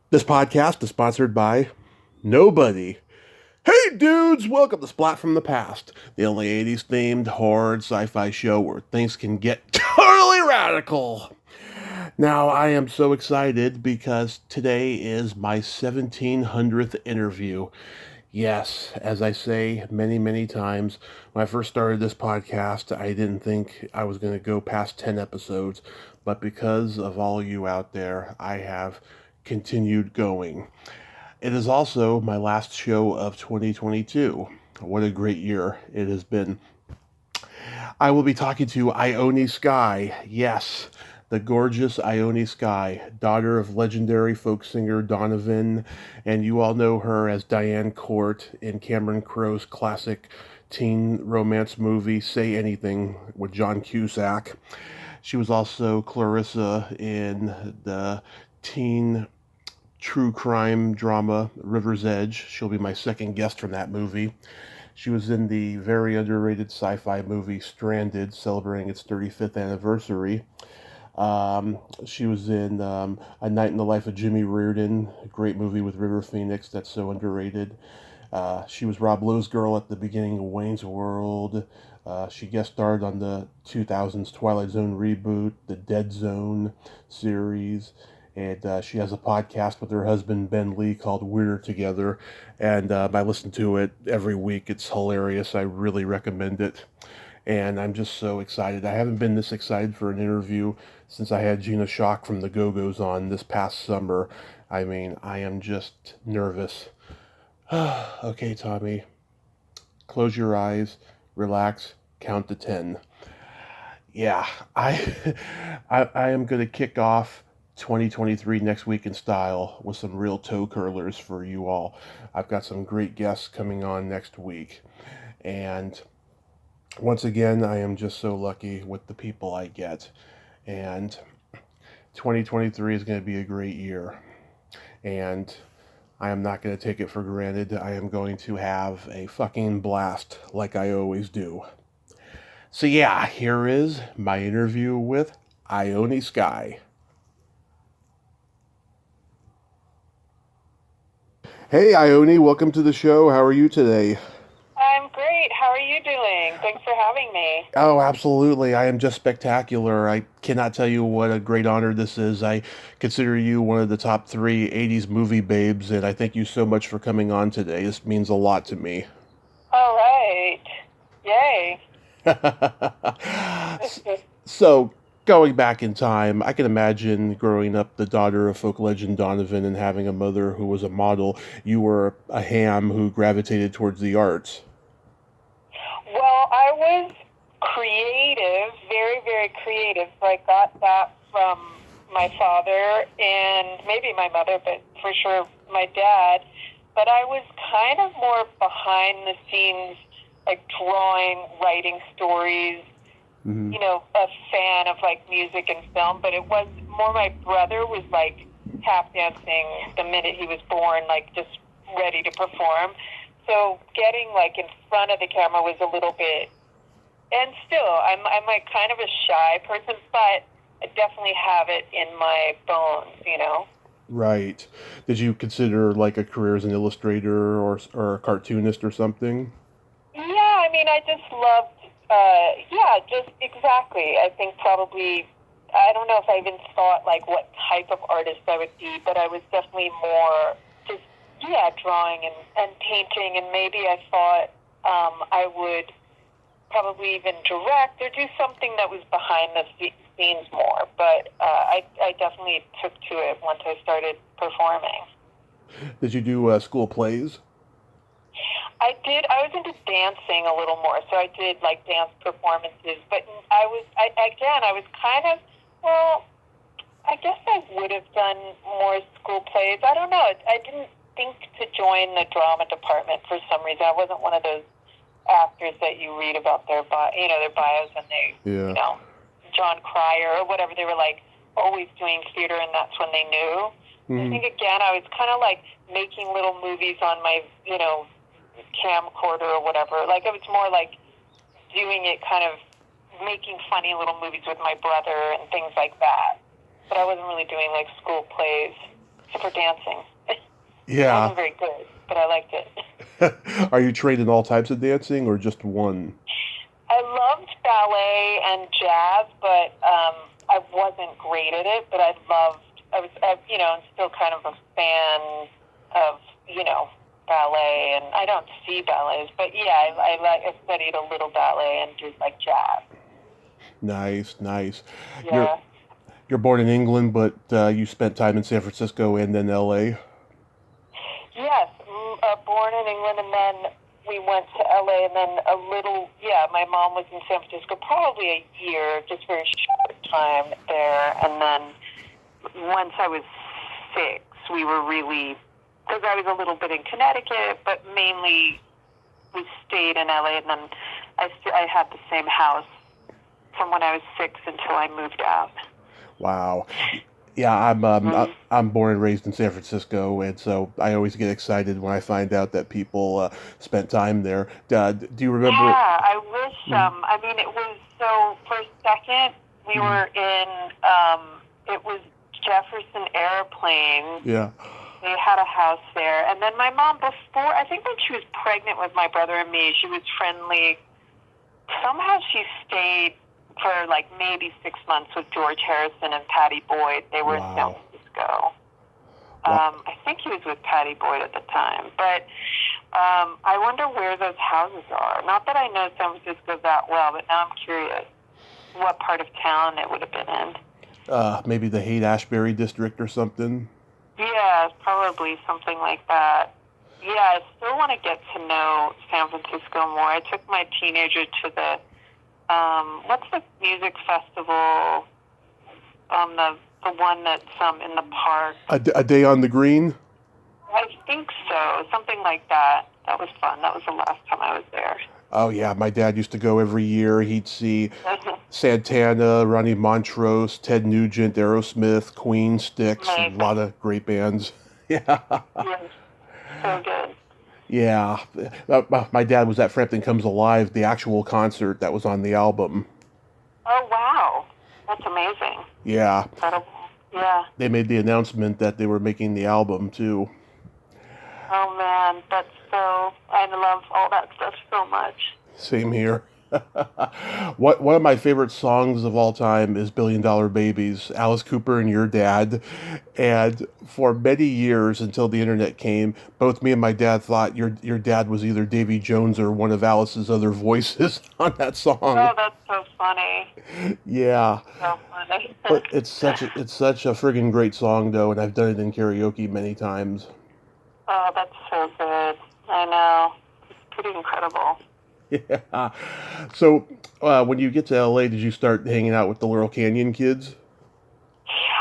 This podcast is sponsored by nobody. Hey dudes, welcome to Splat from the Past, the only 80s themed horror and sci-fi show where things can get totally radical. Now, I am so excited because today is my 1700th interview. Yes, as I say many, many times, when I first started this podcast, I didn't think I was going to go past 10 episodes, but because of all you out there, I have continued going. It is also my last show of 2022. What a great year it has been. I will be talking to Ione Skye. Yes, the gorgeous Ione Skye, daughter of legendary folk singer Donovan, and you all know her as Diane Court in Cameron Crowe's classic teen romance movie Say Anything with John Cusack. She was also Clarissa in the teen true crime drama River's Edge. She'll be my second guest from that movie. She was in the very underrated sci-fi movie Stranded, celebrating its 35th anniversary. She was in A Night in the Life of Jimmy Reardon, a great movie with River Phoenix that's so underrated. She was Rob Lowe's girl at the beginning of Wayne's World. She guest starred on the 2000s Twilight Zone reboot, the Dead Zone series, and she has a podcast with her husband Ben Lee called We're Together, and I listen to it every week. It's hilarious. I really recommend it, and I'm just so excited. I haven't been this excited for an interview since I had Gina Shock from the Go-Go's on this past summer. I mean, I am just nervous. Okay, Tommy, close your eyes, relax, count to 10. Yeah, I, I am going to kick off 2023 next week in style with some real toe curlers for you all. I've got some great guests coming on next week. And once again, I am just so lucky with the people I get. And 2023 is going to be a great year. And I am not going to take it for granted. I am going to have a fucking blast like I always do. So yeah, here is my interview with Ione Skye. Hey Ione, welcome to the show. How are you today? I'm great. How are you doing? Thanks for having me. Oh, absolutely. I am just spectacular. I cannot tell you what a great honor this is. I consider you one of the top three 80s movie babes, and I thank you so much for coming on today. This means a lot to me. All right. Yay. So, going back in time, I can imagine growing up the daughter of folk legend Donovan and having a mother who was a model. You were a ham who gravitated towards the arts. Well, I was creative, very, very creative. So I got that from my father and maybe my mother, but for sure my dad. But I was kind of more behind the scenes, like drawing, writing stories, Hmm. a fan of like music and film, but it was more my brother was like tap dancing the minute he was born, like just ready to perform. So getting like in front of the camera was a little bit, and still, I'm like kind of a shy person, but I definitely have it in my bones. Right. Did you consider like a career as an illustrator or a cartoonist or something? Yeah, I mean, I just loved, yeah, just exactly. I think probably, I don't know if I even thought like what type of artist I would be, but I was definitely more just, yeah, drawing and painting, and maybe I thought I would probably even direct or do something that was behind the scenes more, but I definitely took to it once I started performing. Did you do school plays? I did. I was into dancing a little more, so I did like dance performances. But I was kind of, well, I guess I would have done more school plays. I don't know. I didn't think to join the drama department for some reason. I wasn't one of those actors that you read about their bios, and they, Yeah. John Cryer or whatever. They were like always doing theater, and that's when they knew. I Hmm. think again, I was kind of like making little movies on my, camcorder or whatever. Like it was more like doing it kind of making funny little movies with my brother and things like that. But I wasn't really doing like school plays. for dancing. It Yeah. wasn't very good, but I liked it. Are you trained in all types of dancing or just one? I loved ballet and jazz, but I wasn't great at it. But I'm still kind of a fan of, ballet, and I don't see ballets, but yeah, I studied a little ballet and did like jazz. Nice, nice. You're Yeah. you're born in England, but you spent time in San Francisco and then L.A. Yes, born in England, and then we went to LA, and then my mom was in San Francisco probably a year, just very short time there, and then once I was 6, we were really, because I was a little bit in Connecticut, but mainly we stayed in LA, and then I had the same house from when I was 6 until I moved out. Wow. Yeah, Mm-hmm. I'm born and raised in San Francisco, and so I always get excited when I find out that people spent time there. Do you remember? Yeah, I wish. I mean, it was so. For a second, we were in. It was Jefferson Airplane. Yeah. They had a house there, and then my mom, before, I think when she was pregnant with my brother and me, she was friendly. Somehow she stayed for like maybe 6 months with George Harrison and Patty Boyd. They were in San Wow. Francisco. Wow. I think he was with Patty Boyd at the time, but I wonder where those houses are. Not that I know San Francisco that well, but now I'm curious what part of town it would have been in. Maybe the Haight-Ashbury district or something. Yeah, probably something like that. Yeah, I still want to get to know San Francisco more. I took my teenager to the, what's the music festival, the one that's in the park. A day on the green. I think so, something like that. That was fun. That was the last time I was there. Oh yeah, my dad used to go every year. He'd see Santana, Ronnie Montrose, Ted Nugent, Aerosmith, Queen, Styx, a Amazing. lot of great bands. Yeah. Yeah, so good. Yeah. My dad was at Frampton Comes Alive, the actual concert that was on the album. Oh, wow. That's amazing. Yeah. Incredible. Yeah. They made the announcement that they were making the album too. Oh, man. I love all that stuff so much. Same here. One of my favorite songs of all time is Billion Dollar Babies, Alice Cooper and Your Dad. And for many years until the internet came, both me and my dad thought your dad was either Davy Jones or one of Alice's other voices on that song. Oh, that's so funny. Yeah. So funny. But it's such a friggin' great song though, and I've done it in karaoke many times. Oh, that's so good. I know. It's pretty incredible. Yeah. So, when you get to LA, did you start hanging out with the Laurel Canyon kids?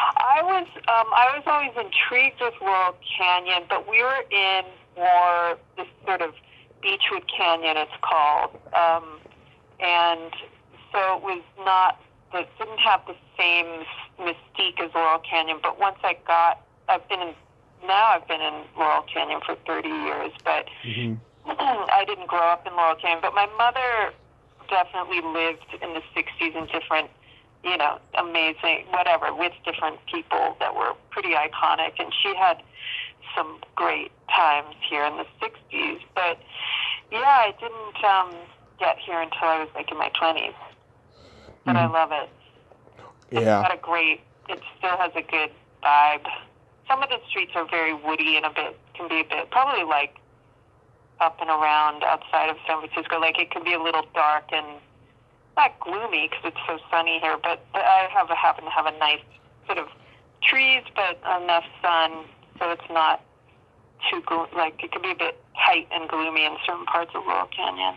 I was always intrigued with Laurel Canyon, but we were in more this sort of Beechwood Canyon, it's called, and so it didn't have the same mystique as Laurel Canyon. But once I've been in Laurel Canyon for 30 years, but Hmm. I didn't grow up in Laurel Canyon. But my mother definitely lived in the 60s in different, amazing, whatever, with different people that were pretty iconic. And she had some great times here in the 60s. But, yeah, I didn't get here until I was, like, in my 20s. But I love it. Yeah. It still has a good vibe. Some of the streets are very woody and can be a bit, probably, like, up and around outside of San Francisco. Like, it can be a little dark and not gloomy because it's so sunny here, but I happen to have a nice sort of trees, but enough sun, so it's not too like it can be a bit tight and gloomy in certain parts of Laurel Canyon.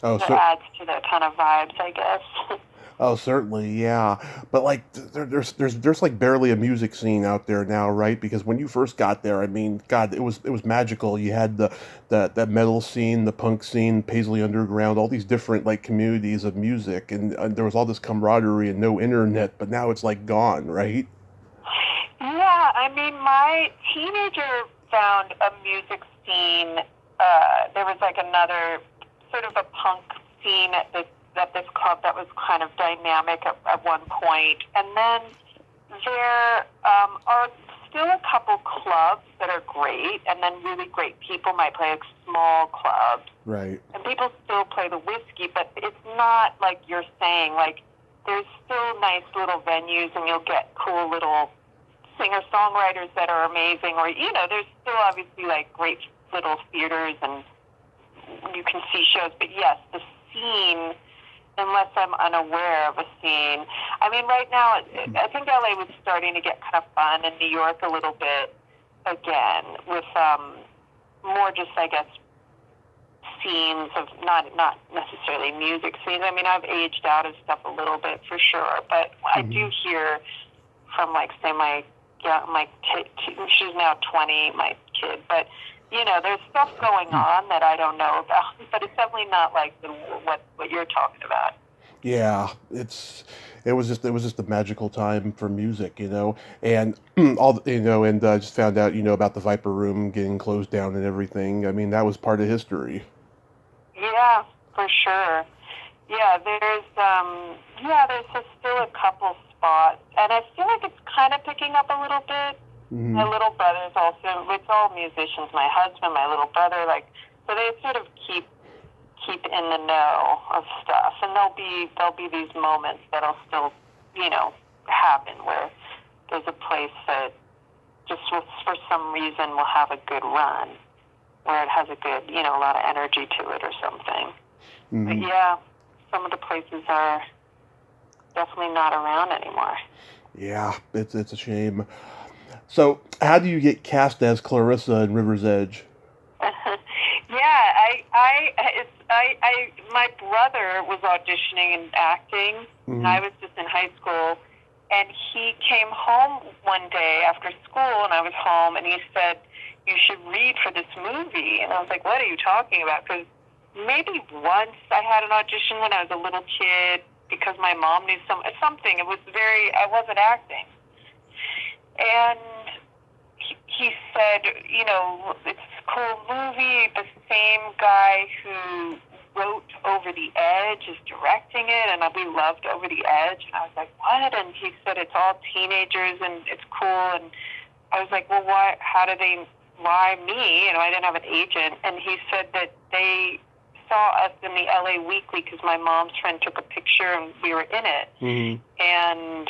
Oh, That so adds to that kind of vibes, I guess. oh, certainly, yeah. But like, there's like barely a music scene out there now, right? Because when you first got there, I mean, God, it was magical. You had the metal scene, the punk scene, Paisley Underground, all these different like communities of music, and there was all this camaraderie and no internet. But now it's like gone, right? Yeah, I mean, my teenager found a music scene. There was like another sort of a punk scene at this club that was kind of dynamic at one point. And then there are still a couple clubs that are great, and then really great people might play like small clubs. Right. And people still play the whiskey, but it's not like you're saying, like, there's still nice little venues, and you'll get cool little singer-songwriters that are amazing, or, there's still obviously, like, great little theaters, and you can see shows. But yes, the scene, unless I'm unaware of a scene. I mean, right now, I think LA was starting to get kind of fun, and New York a little bit again, with more just, I guess, scenes of not necessarily music scenes. I mean, I've aged out of stuff a little bit for sure, but I do hear from, like, say, my kid, she's now 20, my kid, but there's stuff going on that I don't know about, but it's definitely not like what you're talking about. Yeah, it was just a magical time for music, and and I just found out, about the Viper Room getting closed down and everything. I mean, that was part of history. Yeah, for sure. Yeah, there's still a couple spots, and I feel like it's kind of picking up a little bit. My little brother's also, it's all musicians, my husband, my little brother, like, so they sort of keep in the know of stuff, and there'll be these moments that'll still, happen where there's a place that just for some reason will have a good run, where it has a good, a lot of energy to it or something. But yeah, some of the places are definitely not around anymore. Yeah, it's a shame. So, how do you get cast as Clarissa in River's Edge? Yeah, my brother was auditioning and acting, and I was just in high school, and he came home one day after school, and I was home, and he said, "You should read for this movie." And I was like, "What are you talking about?" Because maybe once I had an audition when I was a little kid, because my mom knew something. It was I wasn't acting. And he said, it's a cool movie. The same guy who wrote Over the Edge is directing it, and we loved Over the Edge. And I was like, what? And he said, it's all teenagers, and it's cool. And I was like, well, why me? I didn't have an agent. And he said that they saw us in the LA Weekly because my mom's friend took a picture, and we were in it. And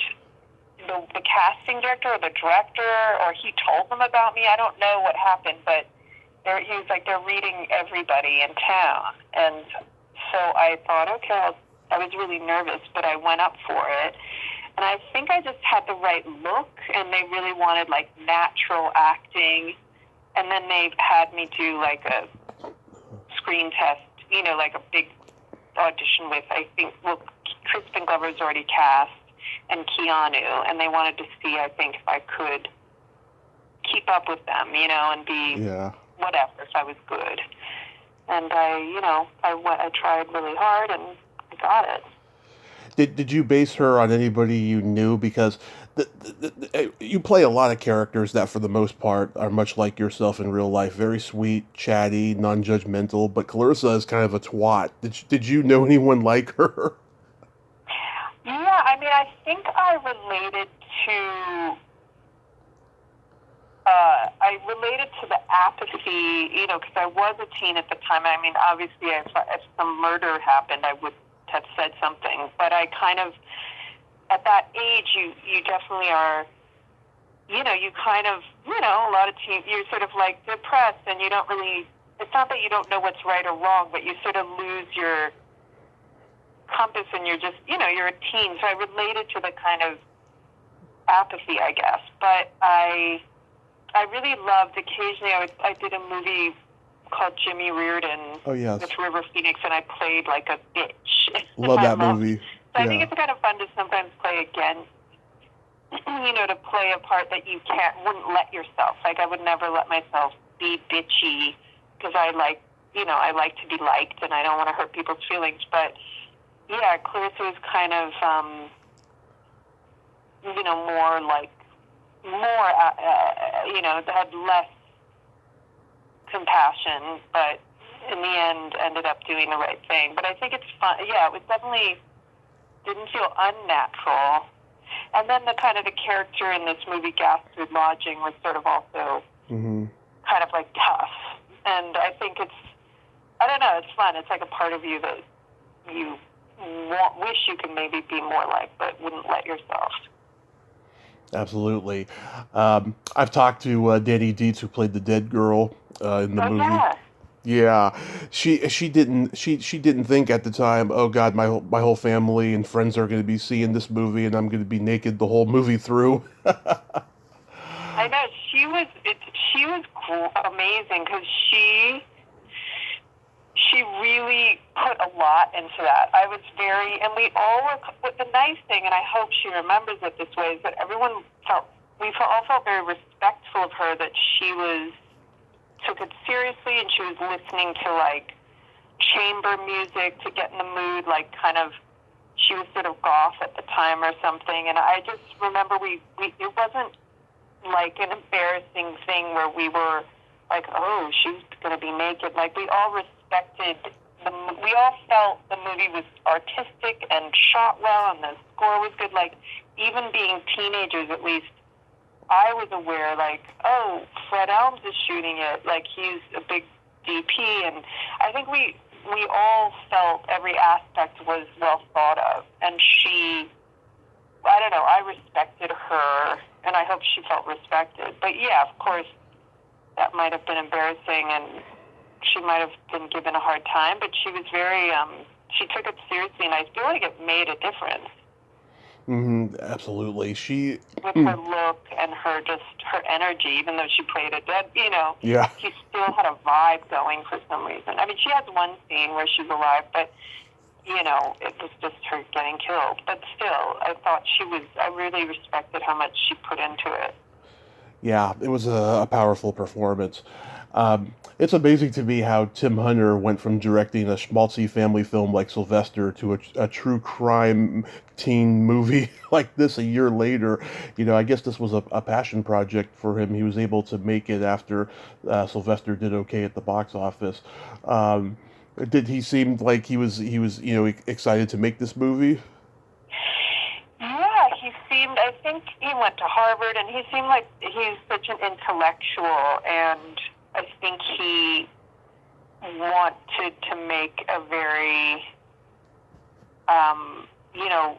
the casting director or the director, or he told them about me. I don't know what happened, but he was like, they're reading everybody in town. And so I thought, okay, I was really nervous, but I went up for it. And I think I just had the right look, and they really wanted, like, natural acting. And then they had me do, like, a screen test, like a big audition with, I think, Crispin Glover's already cast, and Keanu, and they wanted to see, I think, if I could keep up with them, and be whatever, if I was good. And I tried really hard, and I got it. Did you base her on anybody you knew? Because you play a lot of characters that, for the most part, are much like yourself in real life. Very sweet, chatty, non-judgmental. But Clarissa is kind of a twat. Did you know anyone like her? Yeah, I think I related to the apathy, because I was a teen at the time. Obviously, if some murder happened, I would have said something. But I kind of, at that age, you definitely are, you kind of, a lot of teens, you're sort of like depressed, and you don't really, it's not that you don't know what's right or wrong, but you sort of lose your compass, and you're just, you're a teen. So I related to the kind of apathy, I guess. But I really loved, occasionally I did a movie called Jimmy Reardon with River Phoenix, and I played like a bitch. Love that movie. So I think it's kind of fun to sometimes play again, to play a part that you wouldn't let yourself. Like, I would never let myself be bitchy, because I like to be liked, and I don't want to hurt people's feelings. But yeah, Clarissa was kind of, had less compassion, but in the end ended up doing the right thing. But I think it's fun. Yeah, it was definitely didn't feel unnatural. And then the kind of the character in this movie, Ghastly Lodging, was sort of also kind of like tough. And I think I don't know, it's fun. It's like a part of you that you wish you could maybe be more like, but wouldn't let yourself. Absolutely. I've talked to Danny Dietz, who played the dead girl in the movie. Yeah. Yeah, she didn't think at the time, oh God, my whole family and friends are going to be seeing this movie, and I'm going to be naked the whole movie through. I know she was amazing because she really put a lot into that. I was and we all were. But the nice thing, and I hope she remembers it this way, is that we all felt very respectful of her. That she took it seriously, and she was listening to like chamber music to get in the mood, like kind of. She was sort of goth at the time or something, and I just remember it wasn't like an embarrassing thing where we were like, oh, she's going to be naked. Like, we all we all felt the movie was artistic and shot well and the score was good. Like, even being teenagers, at least, I was aware, like, oh, Fred Elms is shooting it. Like, he's a big DP. And I think we all felt every aspect was well thought of. And I don't know, I respected her, and I hope she felt respected. But yeah, of course, that might have been embarrassing, and she might have been given a hard time, but she was very, she took it seriously, and I feel like it made a difference. Absolutely. With her look and her energy, even though she played a dead, Yeah. She still had a vibe going for some reason. I mean, she has one scene where she's alive, but it was just her getting killed. But still, I thought I really respected how much she put into it. Yeah, it was a powerful performance. It's amazing to me how Tim Hunter went from directing a schmaltzy family film like Sylvester to a true crime teen movie like this a year later. I guess this was a passion project for him. He was able to make it after Sylvester did okay at the box office. Did he seem like he was excited to make this movie? Yeah, I think he went to Harvard, and he seemed like he's such an intellectual, and I think he wanted to make a very,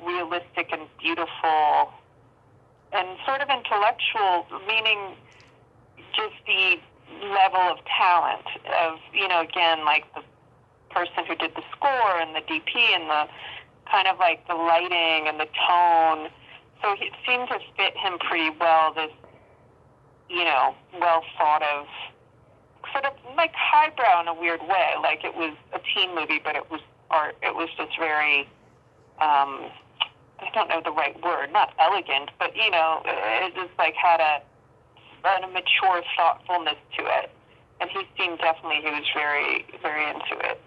realistic and beautiful and sort of intellectual, meaning just the level of talent of, again, like the person who did the score and the DP and the kind of like the lighting and the tone. So it seemed to fit him pretty well, this, well thought of, sort of like highbrow in a weird way. Like it was a teen movie, but it was art. It was just very, I don't know the right word, not elegant, but, it just like had a mature thoughtfulness to it. And he was very, very into it.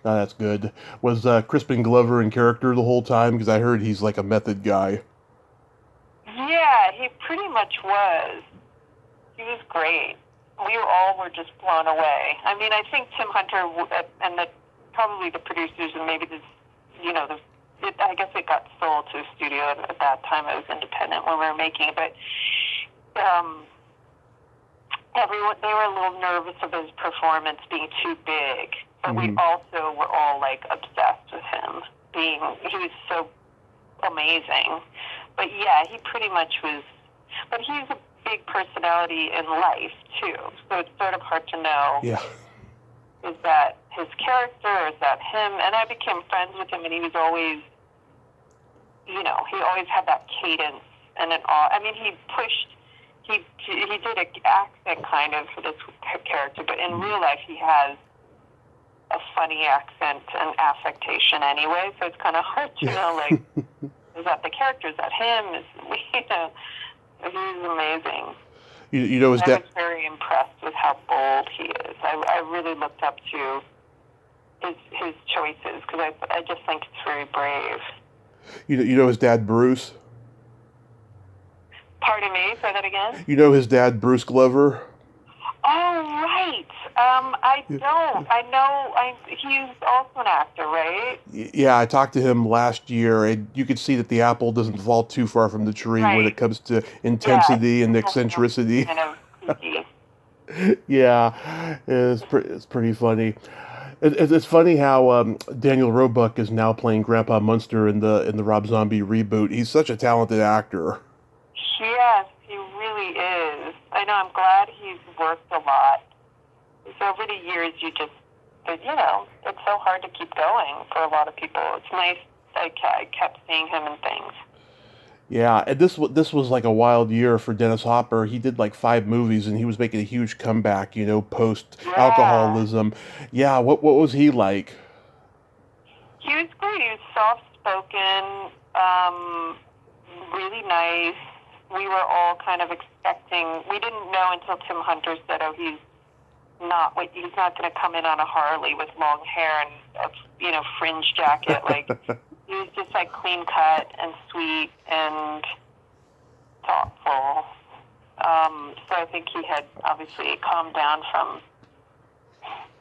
Oh, that's good. Was Crispin Glover in character the whole time? Because I heard he's like a method guy. Yeah, he pretty much was. He was great. We all were just blown away. I mean, I think Tim Hunter and probably the producers and maybe I guess it got sold to a studio at that time. It was independent when we were making it, but they were a little nervous of his performance being too big. But we also were all like obsessed with him. He was so amazing. But yeah, he pretty much was. But he's a big personality in life too, so it's sort of hard to know. Yeah. Is that his character, or is that him? And I became friends with him, and he was always, he always had that cadence and an awe. I mean, he did an accent kind of for this character, but in real life he has a funny accent and affectation anyway, so it's kind of hard to know, like, is that the character? Is that him? He's amazing. I was very impressed with how bold he is. I really looked up to his choices, because I just think it's very brave. His dad, Bruce? Pardon me, say that again? His dad, Bruce Glover? Oh, right. I don't. I know. He's also an actor, right? Yeah, I talked to him last year, and you could see that the apple doesn't fall too far from the tree when it Right. comes to Yeah. intensity and He's eccentricity. kind of kooky. Yeah, it's pretty funny. It's funny how Daniel Roebuck is now playing Grandpa Munster in the Rob Zombie reboot. He's such a talented actor. Yes, he really is. I know. I'm glad he's worked a lot. Because over the years, it's so hard to keep going for a lot of people. It's nice. I kept seeing him in things. Yeah, and this was like a wild year for Dennis Hopper. He did like 5 movies, and he was making a huge comeback. Post Yeah. alcoholism. Yeah, what was he like? He was great. He was soft-spoken, really nice. We were all kind of expecting. We didn't know until Tim Hunter said, "Oh, he's not going to come in on a Harley with long hair and a fringe jacket." Like he was just like clean cut and sweet and thoughtful. So I think he had obviously calmed down from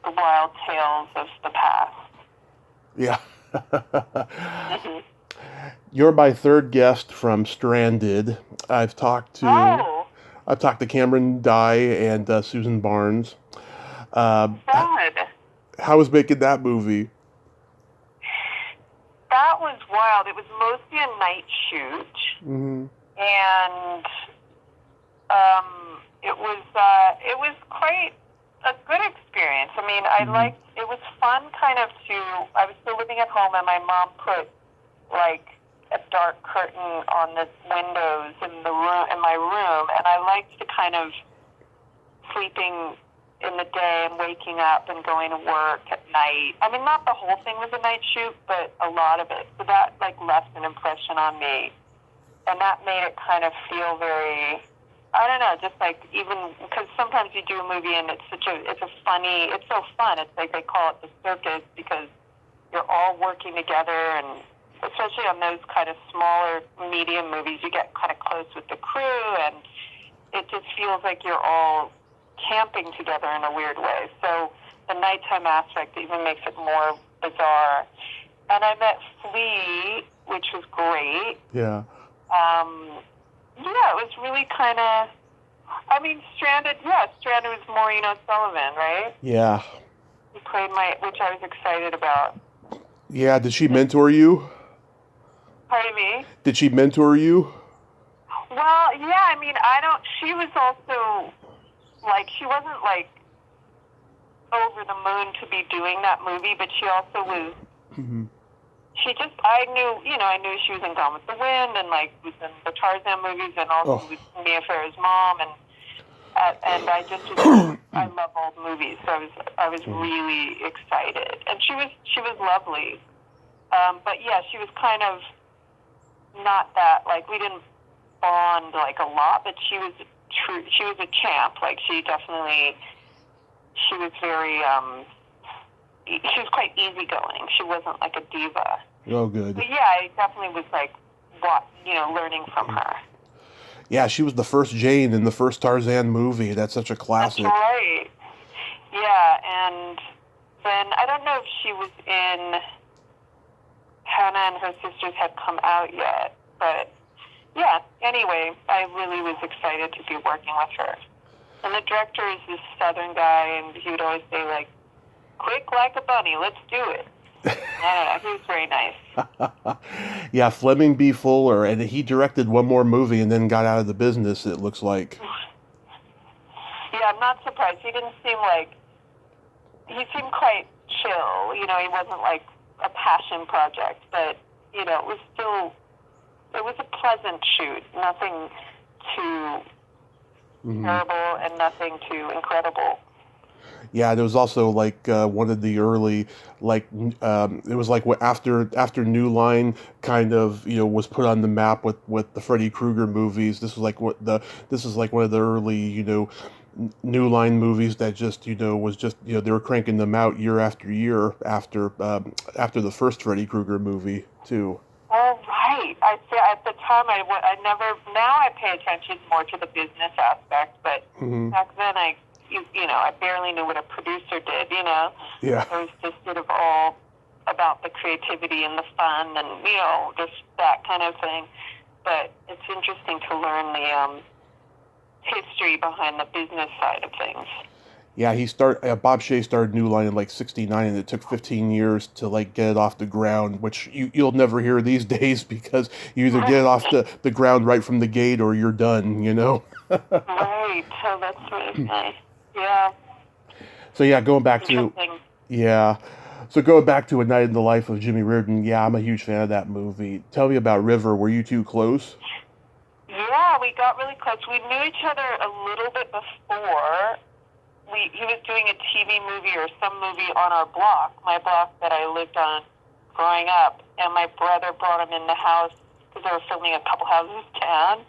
the wild tales of the past. Yeah. Mm-hmm. You're my third guest from Stranded. I've talked to Oh, I've talked to Cameron Dye and Susan Barnes. sad. How was making that movie? That was wild. It was mostly a night shoot, Hmm. and it was quite a good experience. I mean, it was fun kind of I was still living at home, and my mom put like a dark curtain on the windows in my room, and I liked to kind of sleeping in the day and waking up and going to work at night. I mean, not the whole thing was a night shoot, but a lot of it. So that like left an impression on me, and that made it kind of feel very, I don't know, just like even because sometimes you do a movie and it's so fun. It's like they call it the circus because you're all working together, and especially on those kind of smaller medium movies, you get kind of close with the crew, and it just feels like you're all camping together in a weird way. So the nighttime aspect even makes it more bizarre. And I met Flea, which was great. Yeah. It was really kind of, I mean, Stranded was Maureen O'Sullivan, right? Yeah. He played which I was excited about. Yeah. Did she mentor you? Pardon me? Did she mentor you? Well, yeah, I mean, she was also, like, she wasn't, like, over the moon to be doing that movie, but she also was, Mm-hmm. I knew she was in Gone with the Wind, and, like, was in the Tarzan movies, and also was Mia Farrow's mom, and I just was, I love old movies, so I was really excited, and she was lovely, but yeah, she was kind of not that, like, we didn't bond like a lot, but she was a champ. Like she was very she was quite easygoing. She wasn't like a diva. Oh, good. But yeah, I definitely was like learning from her. Yeah, she was the first Jane in the first Tarzan movie. That's such a classic. That's right. Yeah, and then I don't know if she was in Hannah and Her Sisters Had Come Out yet, but yeah, anyway, I really was excited to be working with her. And the director is this Southern guy, and he would always say, like, quick like a bunny, let's do it. I don't know, he was very nice. Yeah, Fleming B. Fuller, and he directed one more movie and then got out of the business, it looks like. Yeah, I'm not surprised. He seemed quite chill. He wasn't like a passion project, but, it was a pleasant shoot. Nothing too terrible and nothing too incredible. Yeah, there was also like one of the early, like it was like after New Line kind of was put on the map with the Freddy Krueger movies. This was like one of the early New Line movies that just was just they were cranking them out year after year after the first Freddy Krueger movie too. Oh, right. I say at the time I never. Now I pay attention more to the business aspect, but back then I I barely knew what a producer did, Yeah. It was just sort of all about the creativity and the fun and, just that kind of thing. But it's interesting to learn the history behind the business side of things. Yeah, Bob Shea started New Line in like '69, and it took 15 years to like get it off the ground, which you'll never hear these days because you either get it off the ground right from the gate or you're done, Right. So that's really nice. Yeah. So yeah, going back to A Night in the Life of Jimmy Reardon. Yeah, I'm a huge fan of that movie. Tell me about River. Were you two close? Yeah, we got really close. We knew each other a little bit before. He was doing a TV movie or some movie on our block, my block that I lived on growing up, and my brother brought him in the house because they were filming a couple houses down.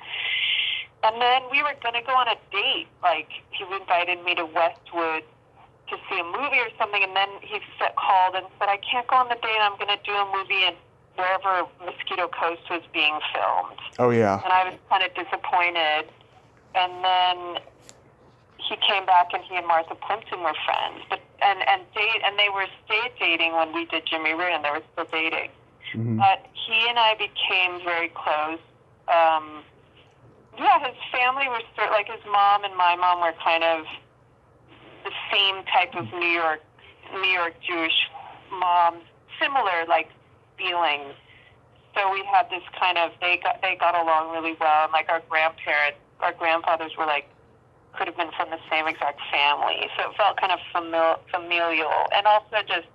And then we were going to go on a date. Like, he invited me to Westwood to see a movie or something, and then he called and said, I can't go on the date. I'm going to do a movie in wherever Mosquito Coast was being filmed. Oh, yeah. And I was kind of disappointed. And then he came back, and he and Martha Plimpton were friends. And they were stayed dating when we did Jimmy Reardon. They were still dating. Mm-hmm. But he and I became very close. His family was like his mom and my mom were kind of the same type of New York Jewish moms, similar like feelings. So we had this kind of they got along really well, and like our grandfathers were like could have been from the same exact family, so it felt kind of familial, and also just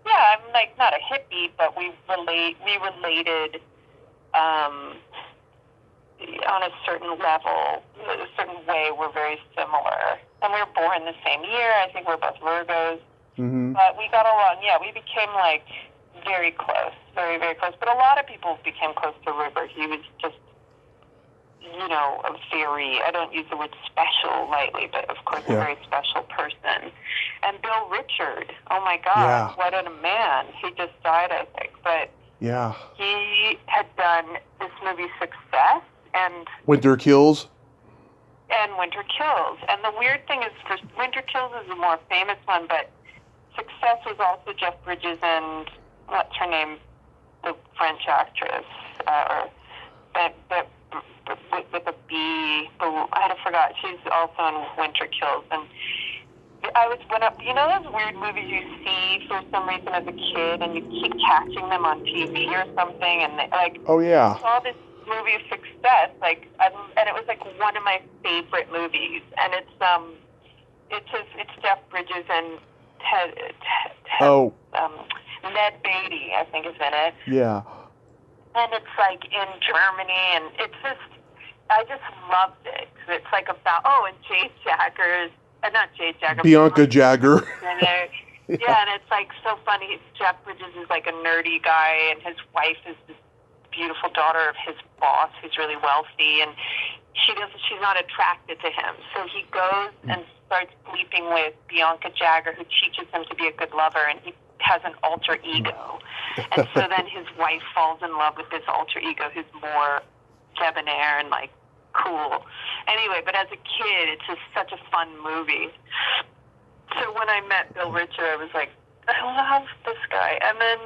I'm like not a hippie, but we related. On a certain level, a certain way, we're very similar. And we were born the same year. I think we're both Virgos. Mm-hmm. But we got along. Yeah, we became like very close, very, very close. But a lot of people became close to River. He was just, a very, I don't use the word special lightly, but of course a very special person. And Bill Richard, oh my God, what a man. He just died, I think. But he had done this movie Success. And Winter Kills. And Winter Kills. And the weird thing is, Winter Kills is the more famous one, but Success was also Jeff Bridges and, what's her name, the French actress, with a B, I forgot, she's also in Winter Kills. And those weird movies you see for some reason as a kid, and you keep catching them on TV or something, and I saw this movie Success, and it was like one of my favorite movies, and it's Jeff Bridges and Ned Beatty, I think, is in it. Yeah. And it's like in Germany, and it's just, I just loved it. It's like about, and Jade Jagger's, not Jade Jagger, Bianca Jagger. Yeah, and it's like so funny. Jeff Bridges is like a nerdy guy, and his wife is this beautiful daughter of his boss, who's really wealthy, and she's not attracted to him. So he goes and starts sleeping with Bianca Jagger, who teaches him to be a good lover, and he has an alter ego. And so then his wife falls in love with this alter ego who's more debonair and like cool. Anyway, but as a kid, it's just such a fun movie. So when I met Bill Richard, I was like, I love this guy. And then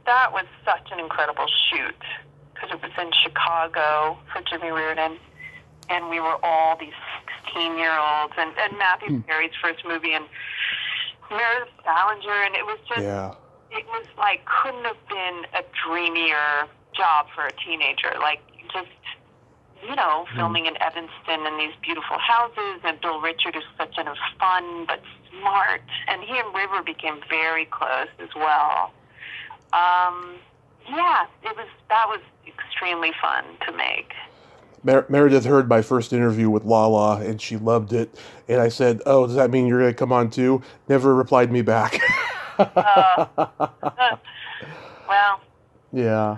that was such an incredible shoot, because it was in Chicago for Jimmy Reardon, and we were all these 16-year-olds, and Matthew Perry's first movie, and Meredith Salinger, and it was just, it was like, couldn't have been a dreamier job for a teenager. Like, just, filming in Evanston in these beautiful houses, and Bill Richard is such a fun but smart, and he and River became very close as well. That was extremely fun to make. Meredith heard my first interview with Lala, and she loved it. And I said, "Oh, does that mean you're going to come on too?" Never replied me back. Well. Yeah.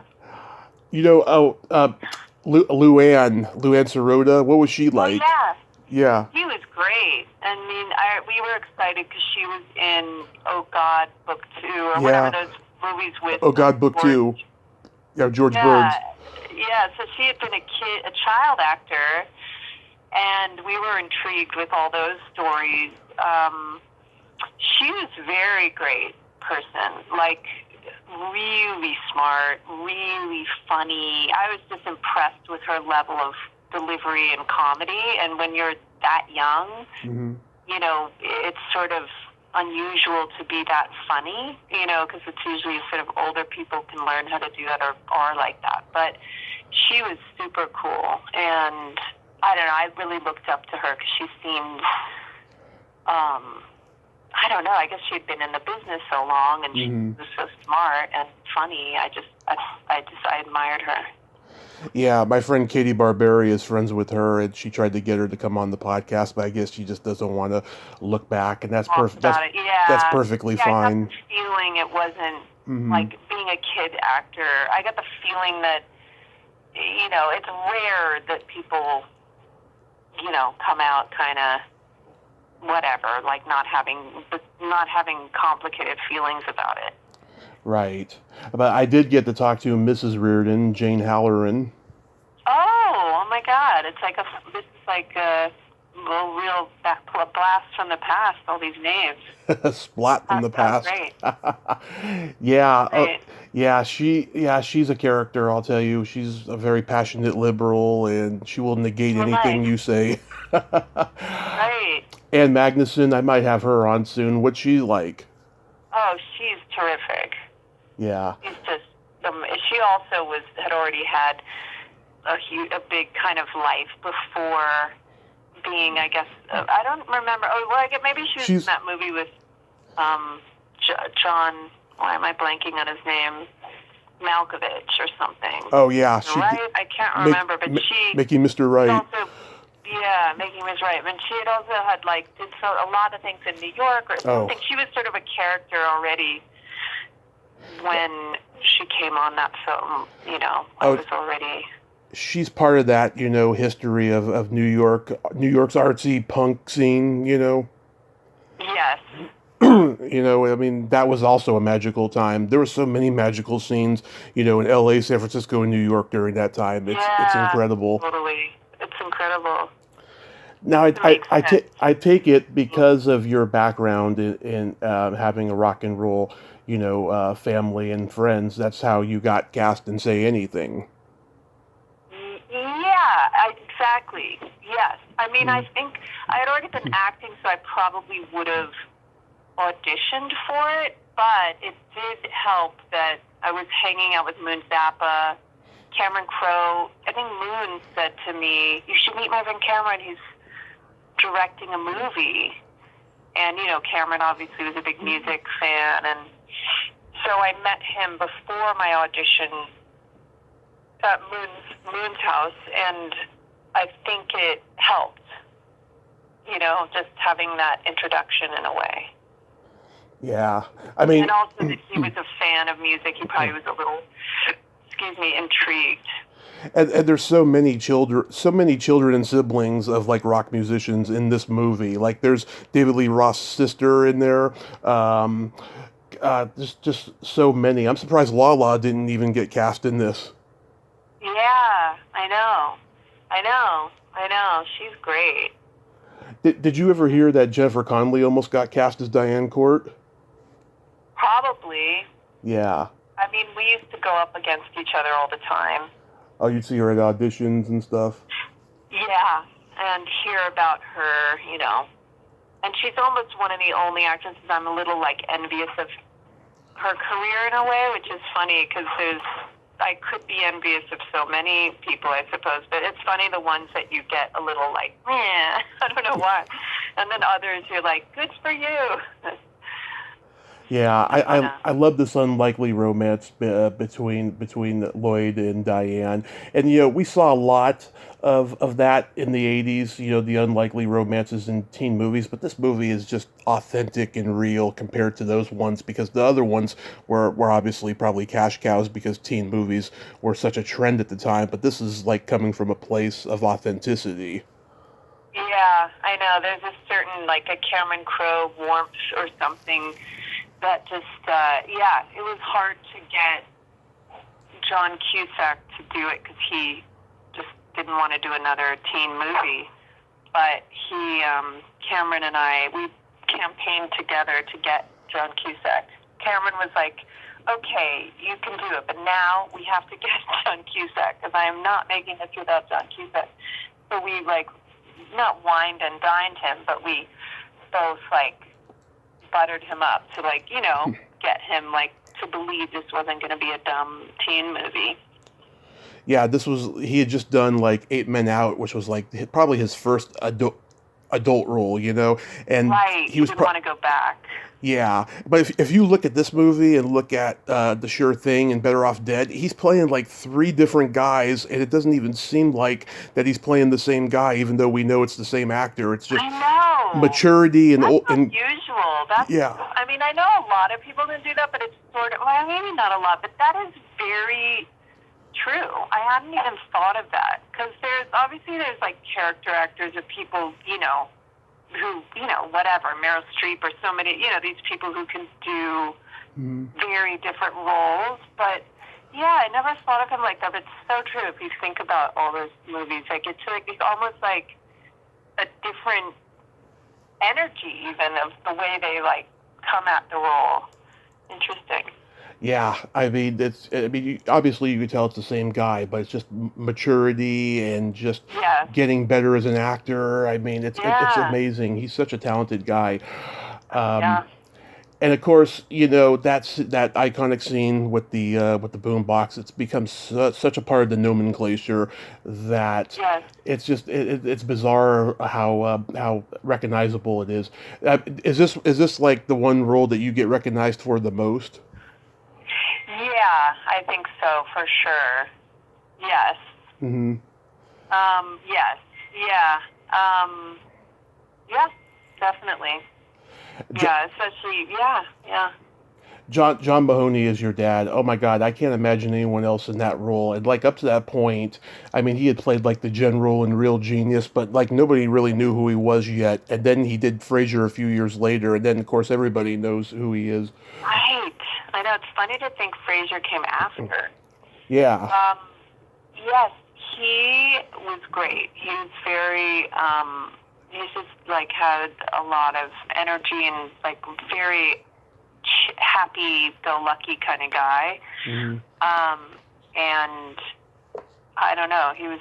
Luann Sirota, what was she like? Oh, yeah. He was great. I mean, we were excited because she was in Oh God, Book 2, or whatever those movies with. Oh God, Book 2. Yeah, George Burns. Yeah, so she had been a child actor, And we were intrigued with all those stories. She was a very great person, like really smart, really funny. I was just impressed with her level of delivery and comedy. And when you're that young, Mm-hmm. you know, it's sort of unusual to be that funny, you know, because it's usually sort of older people can learn how to do that or are like that. But she was super cool. And I don't know, I really looked up to her because she seemed, I don't know, I guess she'd been in the business so long and Mm-hmm. she was so smart and funny. I admired her. Yeah, my friend Katie Barberi is friends with her, and she tried to get her to come on the podcast, but I guess she just doesn't want to look back, and that's Talked perfect. about it. That's Yeah. perfectly Yeah, I got fine. the feeling it wasn't Mm-hmm. like being a kid actor. I got the feeling that, you know, it's rare that people, you know, come out kind of whatever, like not having complicated feelings about it. Right, but I did get to talk to Mrs. Reardon, Jane Halloran. Oh my God! This is like a real blast from the past. All these names. Splat from That's the so past. great. Yeah, Great. she's a character. I'll tell you, she's a very passionate liberal, and she will negate anything Right. you say. Right. Ann Magnuson, I might have her on soon. What's she like? Oh, she's terrific. Yeah. She's just. She also had already had a big kind of life before being, I guess, I don't remember. Oh, well, maybe she was in She's that movie with John. Why am I blanking on his name? Malkovich or something. oh yeah, she Right? I can't make, remember, but making Mr. she Right. also, yeah, making was right. And she had also had did a lot of things in New York or something. Oh. She was sort of a character already when she came on that film. You know, I was already. She's part of that, history of New York's artsy punk scene, Yes. I mean, that was also a magical time. There were so many magical scenes, in LA, San Francisco, and New York during that time. It's Yeah. incredible. Totally. It's incredible. Now, It makes sense. I take it because of your background in having a rock and roll, family and friends. That's how you got cast in Say Anything. Yeah, exactly. Yes. I mean, I think I had already been acting, so I probably would have auditioned for it, but it did help that I was hanging out with Moon Zappa, Cameron Crowe. I think Moon said to me, "You should meet my friend Cameron. He's directing a movie." And, Cameron obviously was a big music fan, and so I met him before my audition at Moon's house, and I think it helped, just having that introduction in a way. Yeah, I mean, and also that he was a fan of music. He probably was a little, intrigued. and there's so many children and siblings of like rock musicians in this movie. Like there's David Lee Roth's sister in there. Just so many. I'm surprised Lala didn't even get cast in this. Yeah, I know. She's great. Did you ever hear that Jennifer Connelly almost got cast as Diane Court? Probably. Yeah. I mean, we used to go up against each other all the time. Oh, you'd see her at auditions and stuff? Yeah, and hear about her, And she's almost one of the only actresses I'm a little, envious of her career in a way, which is funny because I could be envious of so many people, I suppose, but it's funny the ones that you get a little meh, I don't know why. And then others you're like, good for you. Yeah, I love this unlikely romance between Lloyd and Diane, and we saw a lot of that in the '80s. The unlikely romances in teen movies, but this movie is just authentic and real compared to those ones because the other ones were obviously probably cash cows because teen movies were such a trend at the time. But this is like coming from a place of authenticity. Yeah, I know. There's a certain a Cameron Crowe warmth or something. That just, it was hard to get John Cusack to do it because he just didn't want to do another teen movie. but Cameron and I, we campaigned together to get John Cusack. Cameron was like, okay, you can do it, but now we have to get John Cusack because I am not making this without John Cusack. So we not wined and dined him, but we both buttered him up to get him to believe this wasn't going to be a dumb teen movie. Yeah, he had just done 8 Men Out, which was probably his first adult role, and right. He didn't want to go back. Yeah, but if you look at this movie and look at The Sure Thing and Better Off Dead, he's playing 3 different guys, and it doesn't even seem like that he's playing the same guy, even though we know it's the same actor. It's just maturity and That's unusual. Yeah. I mean, I know a lot of people can do that, but it's sort of, well, maybe not a lot, but that is very true. I hadn't even thought of that because there's character actors or people, who, whatever, Meryl Streep or so many, these people who can do very different roles. But, yeah, I never thought of him like that. But it's so true if you think about all those movies. It's almost like a different energy even of the way they, come at the role. Interesting. Yeah, I mean, obviously you could tell it's the same guy, but it's just maturity and just getting better as an actor. I mean, it's amazing. He's such a talented guy. And of course, that's that iconic scene with the boombox. It's become such a part of the nomenclature that it's just it's bizarre how recognizable it is. Is this the one role that you get recognized for the most? Yeah, I think so, for sure. Yes. Mm-hmm. Yes. Yeah. Yeah, definitely. Yeah, especially, yeah. John Mahoney is your dad. Oh my God, I can't imagine anyone else in that role. And up to that point, I mean, he had played the general in Real Genius, but nobody really knew who he was yet. And then he did Frasier a few years later, and then of course everybody knows who he is. Right. I know, it's funny to think Frasier came after. Yeah. Yes, he was great. He was very, he's just had a lot of energy and very happy-go-lucky kind of guy. Mm-hmm. And I don't know, he was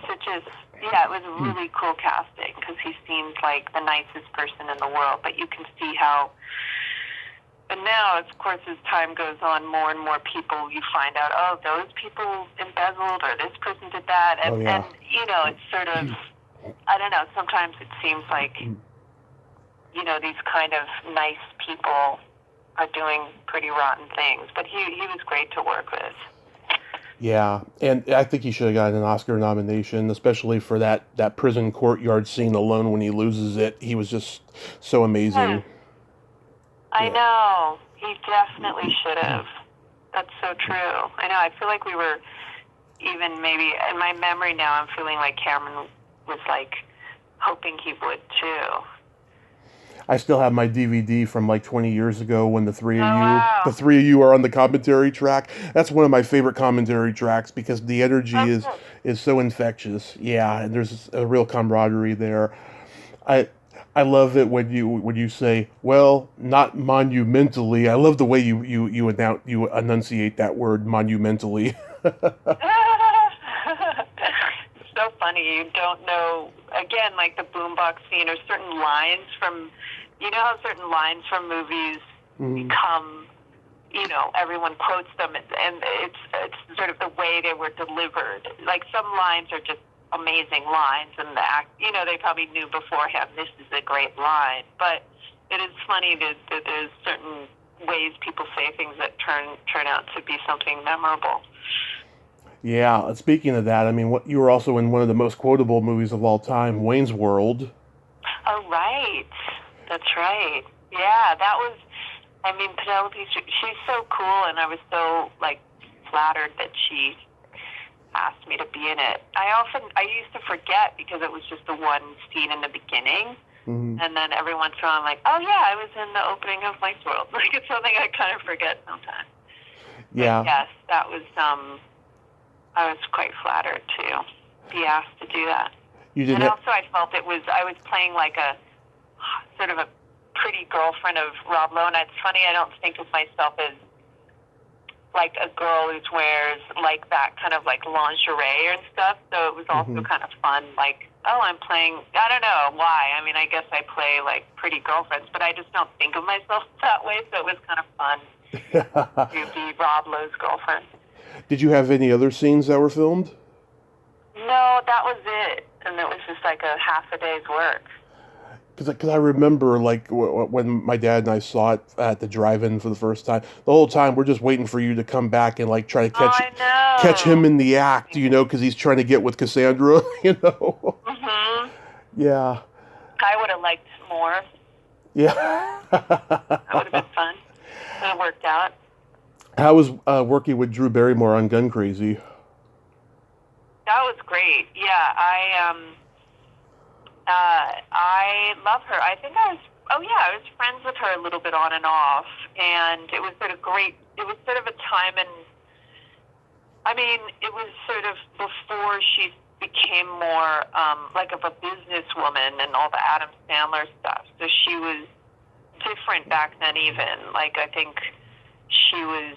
such a, it was really cool casting because he seemed like the nicest person in the world, but you can see how. And now, of course, as time goes on, more and more people, you find out, oh, those people embezzled, or this person did that. And, and it's sort of, I don't know, sometimes it seems like, these kind of nice people are doing pretty rotten things. But he was great to work with. Yeah, and I think he should have gotten an Oscar nomination, especially for that prison courtyard scene alone when he loses it. He was just so amazing. I know. He definitely should have. That's so true. I know. I feel like we were even maybe, in my memory now, I'm feeling like Cameron was hoping he would too. I still have my DVD from 20 years ago when the three of you are on the commentary track. That's one of my favorite commentary tracks because the energy is so infectious. Yeah, and there's a real camaraderie there. I love it when you say, well, not monumentally. I love the way you enunciate that word, monumentally. It's so funny. You don't know, again, the boombox scene or certain lines from, how certain lines from movies become, everyone quotes them, and it's sort of the way they were delivered. Some lines are just amazing lines, and they probably knew beforehand this is a great line. But it is funny that there's certain ways people say things that turn out to be something memorable. Yeah, speaking of that, I mean, you were also in one of the most quotable movies of all time, Wayne's World. Oh, right. That's right. Yeah, that was, I mean, Penelope, she's so cool, and I was so, flattered that she asked me to be in it. I used to forget because it was just the one scene in the beginning, and then every once in a while I'm like, oh yeah, I was in the opening of Wayne's World. It's something I kind of forget sometimes. Yeah. But yes, that was, I was quite flattered to be asked to do that. You didn't. And also, I felt I was playing like a sort of a pretty girlfriend of Rob Lowe, and it's funny, I don't think of myself as like a girl who wears like that kind of like lingerie and stuff. So it was also kind of fun. Like, oh, I'm playing. I don't know why. I mean, I guess I play like pretty girlfriends, but I just don't think of myself that way. So it was kind of fun to be Rob Lowe's girlfriend. Did you have any other scenes that were filmed? No, that was it, and it was just like a half a day's work. Because I remember, like, when my dad and I saw it at the drive-in for the first time, the whole time we're just waiting for you to come back and, like, try to catch him in the act, you know, because he's trying to get with Cassandra, you know? Mm-hmm. Yeah. I would have liked more. Yeah. That would have been fun. It worked out. How was working with Drew Barrymore on Gun Crazy? That was great. Yeah, I love her. I think I was friends with her a little bit on and off, and it was sort of great. It was sort of a time, and I mean, it was sort of before she became more like of a businesswoman and all the Adam Sandler stuff. So she was different back then even. Like, I think she was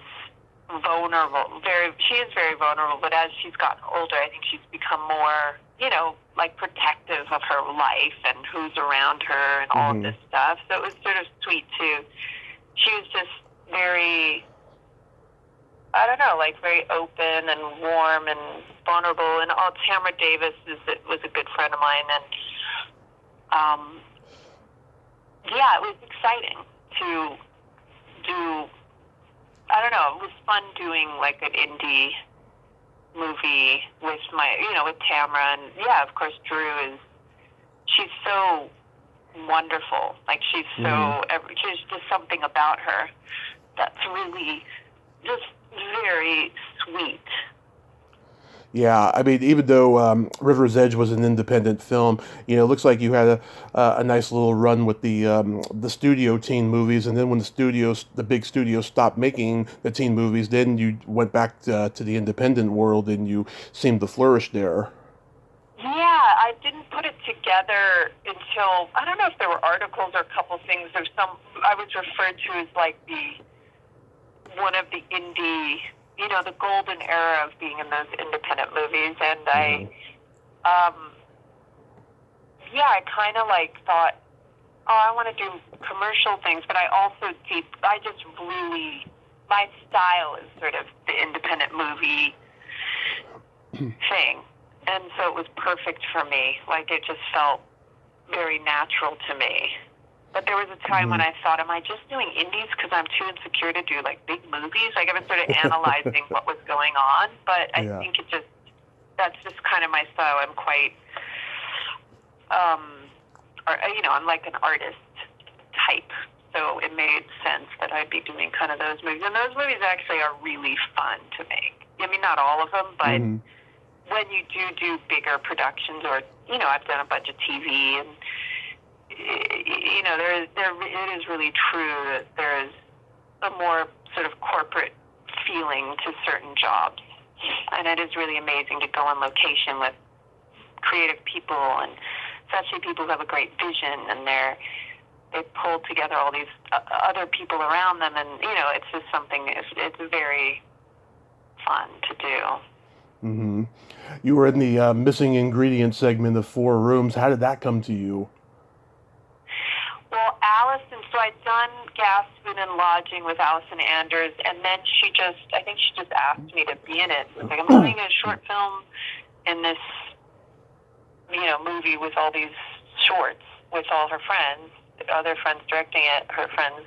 vulnerable. She is very vulnerable, but as she's gotten older, I think she's become more, you know, like protective of her life and who's around her and all of this stuff. So it was sort of sweet too. She was just very, I don't know, like very open and warm and vulnerable. And Tamara Davis was a good friend of mine, and yeah, it was exciting to do. I don't know, it was fun doing like an indie movie with with Tamara, and yeah, of course she's so wonderful. Like she's there's just something about her that's really just very sweet. Yeah, I mean, even though River's Edge was an independent film, you know, it looks like you had a nice little run with the studio teen movies, and then when the big studios stopped making the teen movies, then you went back to the independent world, and you seemed to flourish there. Yeah, I didn't put it together until, I don't know if there were articles or a couple things. There's I was referred to as like one of the indie, you know, the golden era of being in those independent movies. And I kind of like thought, oh, I want to do commercial things, but I also my style is sort of the independent movie thing. And so it was perfect for me. Like, it just felt very natural to me. But there was a time when I thought, am I just doing indies because I'm too insecure to do, like, big movies? Like, I was sort of analyzing what was going on. But I think that's just kind of my style. I'm quite, I'm like an artist type. So it made sense that I'd be doing kind of those movies. And those movies actually are really fun to make. I mean, not all of them, but when you do bigger productions, or, you know, I've done a bunch of TV, and, you know, it is really true that there is a more sort of corporate feeling to certain jobs. And it is really amazing to go on location with creative people, and especially people who have a great vision, and they pull together all these other people around them, and, you know, it's just something, it's very fun to do. You were in the missing ingredient segment of Four Rooms. How did that come to you? Well, Allison, so I'd done gas, food, and lodging with Allison Anders, and then I think she just asked me to be in it. It was like, I'm doing a short film in this, you know, movie with all these shorts with all her friends, other friends directing it, her friends,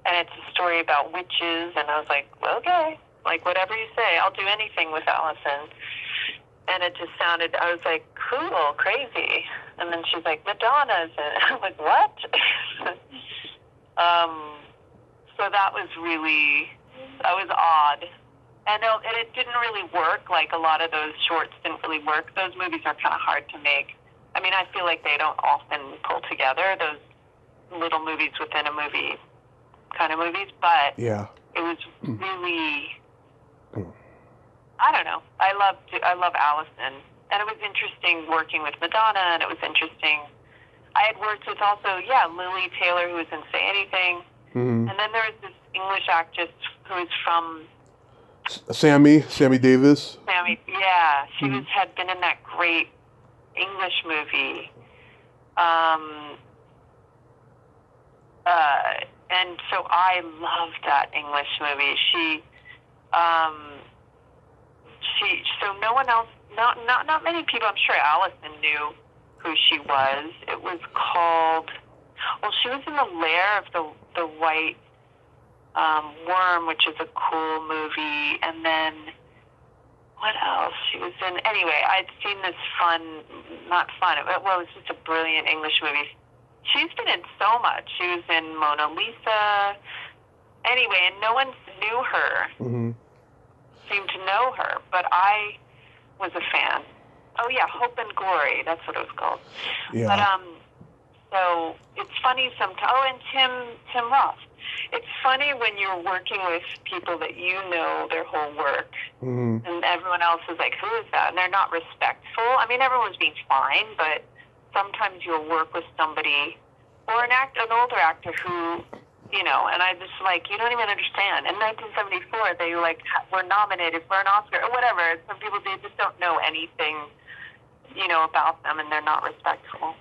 and it's a story about witches, and I was like, well, okay, like, whatever you say, I'll do anything with Allison. And it just sounded, I was like, cool, crazy. And then she's like, Madonna's in it. I'm like, what? So that was odd. And it didn't really work. Like, a lot of those shorts didn't really work. Those movies are kind of hard to make. I mean, I feel like they don't often pull together, those little movies within a movie kind of movies. But it was really, I don't know. I love Allison, and it was interesting working with Madonna, and it was interesting. I had worked with also, Lily Taylor, who was in Say Anything, Mm-hmm. and then there was this English actress who was from Sammy Davis. Sammy. She had been in that great English movie. And so I loved that English movie. So no one else, not many people, I'm sure Allison knew who she was. It was called, she was in The Lair of the White Worm, which is a cool movie. And then, what else? She was in, anyway, I'd seen this it was just a brilliant English movie. She's been in so much. She was in Mona Lisa. Anyway, and no one knew her. Mm-hmm. Seemed to know her, but I was a fan. Oh yeah, Hope and Glory. That's what it was called. Yeah. But so it's funny sometimes. Oh, and Tim Roth. It's funny when you're working with people that you know their whole work, mm-hmm. and everyone else is like, "Who is that?" And they're not respectful. I mean, everyone's being fine, but sometimes you'll work with somebody or an older actor who, and I just you don't even understand. In 1974, they were nominated for an Oscar or whatever. Some people just don't know anything, about them, and they're not respectful.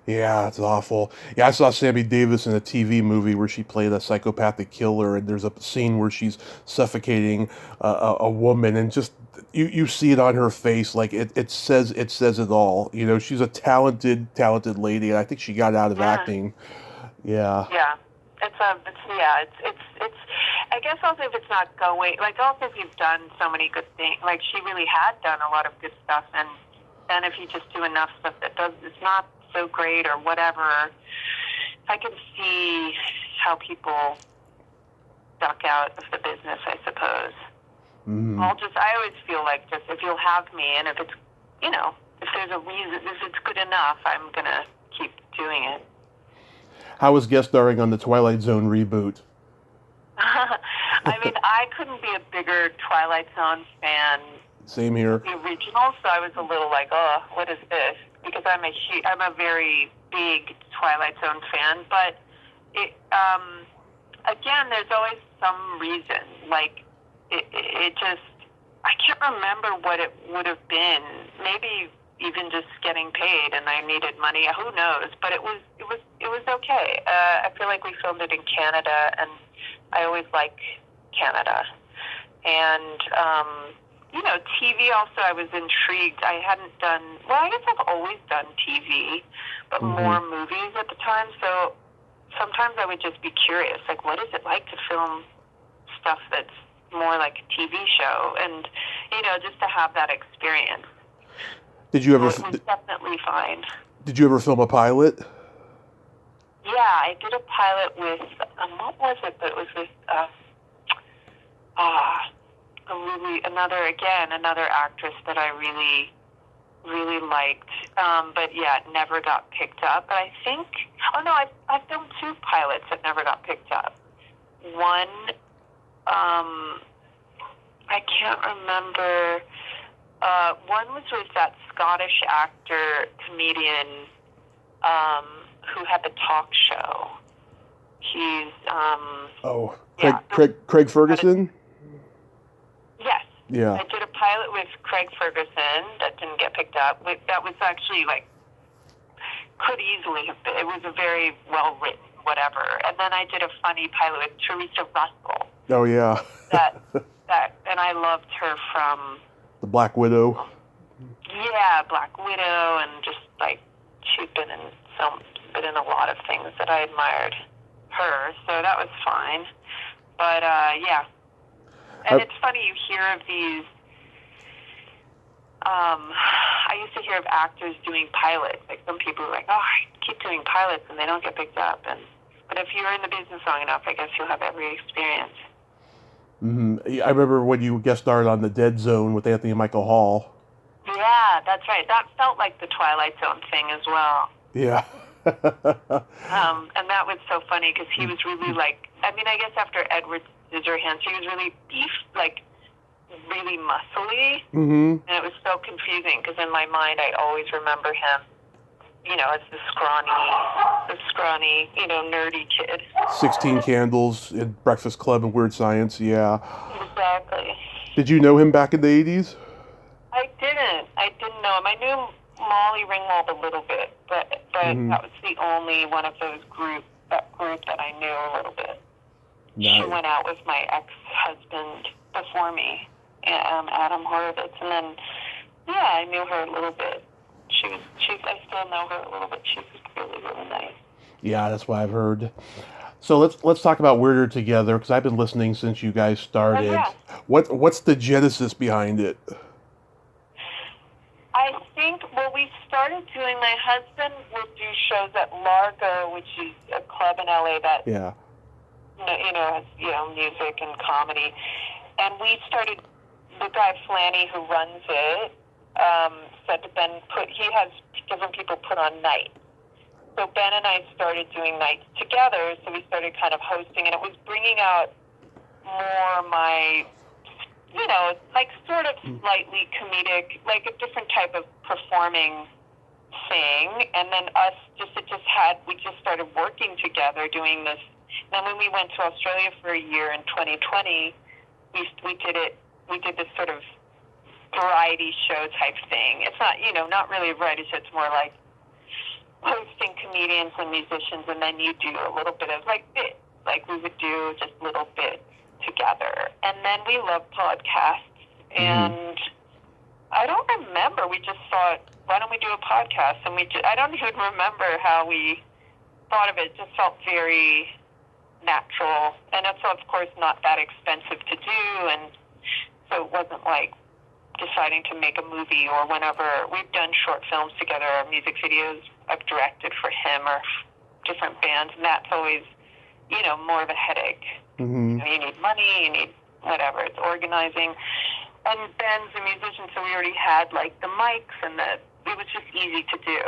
Yeah, it's awful. Yeah, I saw Sammy Davis in a TV movie where she played a psychopathic killer, and there's a scene where she's suffocating a woman, and just you see it on her face, like it says it all. She's a talented lady, and I think she got out of acting. Yeah. Yeah. It's I guess also if it's not going, also if you've done so many good things, she really had done a lot of good stuff, and then if you just do enough stuff that it's not so great or whatever, I can see how people duck out of the business, I suppose. Mm-hmm. I always feel like just if you'll have me, and if it's, if there's a reason, if it's good enough, I'm going to keep doing it. How was guest starring on the Twilight Zone reboot? I mean, I couldn't be a bigger Twilight Zone fan. Same here. The original, so I was a little like, oh, what is this? Because I'm a very big Twilight Zone fan, but again, there's always some reason. It just, I can't remember what it would have been. Maybe even just getting paid, and I needed money. Who knows? But it was okay. I feel like we filmed it in Canada, and I always like Canada. And TV also, I was intrigued. I hadn't done, I guess I've always done TV, but more movies at the time. So sometimes I would just be curious, what is it like to film stuff that's more like a TV show? And, just to have that experience. Did you ever? It was definitely fine. Did you ever film a pilot? Yeah, I did a pilot with, what was it? But it was with, another actress that I really, really liked. But yeah, it never got picked up. But I think, I've done 2 pilots that never got picked up. One, I can't remember. One was with that Scottish actor, comedian, who had the talk show. He's, Craig Ferguson? Yes. Yeah. I did a pilot with Craig Ferguson that didn't get picked up. That was actually, could easily have been. It was a very well-written whatever. And then I did a funny pilot with Teresa Russell. Oh, yeah. And I loved her from... The Black Widow. Yeah, Black Widow, and just, she'd been in a lot of things that I admired her, so that was fine. But, yeah. And it's funny, you hear of these... I used to hear of actors doing pilots. Some people are like, oh, I keep doing pilots, and they don't get picked up. But if you're in the business long enough, I guess you'll have every experience. Mm-hmm. I remember when you guest starred on The Dead Zone with Anthony Michael Hall. Yeah, that's right. That felt like the Twilight Zone thing as well. Yeah. And that was so funny because he was really I guess after Edward Scissorhands, he was really really muscly, Mm-hmm. and it was so confusing because in my mind I always remember him, as the scrawny, nerdy kid. 16 Candles in Breakfast Club and Weird Science, yeah. Exactly. Did you know him back in the 80s? I didn't know him. I knew Molly Ringwald a little bit, but Mm-hmm. that was the only one of those that group that I knew a little bit. Nice. She went out with my ex-husband before me, Adam Horowitz, and then I knew her a little bit. I still know her a little bit. She was really, really nice. Yeah, that's what I've heard. So let's talk about Weirder Together, because I've been listening since you guys started. Yeah. What's the genesis behind it? I think, we started doing, my husband would do shows at Largo, which is a club in LA that, Yeah. has, music and comedy. And we started, the guy Flanny who runs it, said to Ben, he has different people put on nights. So Ben and I started doing nights together, so we started kind of hosting, and it was bringing out more my, sort of slightly comedic, like a different type of performing thing. And then we just started working together doing this. And then when we went to Australia for a year in 2020, we did this sort of variety show type thing. It's not, not really a variety show, it's more like hosting comedians and musicians, and then you do a little bit of bits. Like we would do just little bits together. And then we love podcasts, and I don't remember, we just thought, why don't we do a podcast? And I don't even remember how we thought of it. It just felt very natural, and it's of course not that expensive to do, and so it wasn't like deciding to make a movie, or whenever we've done short films together or music videos I've directed for him or different bands, and that's always, more of a headache. Mm-hmm. You need money, you need whatever, it's organizing. And Ben's a musician, so we already had the mics, and it was just easy to do.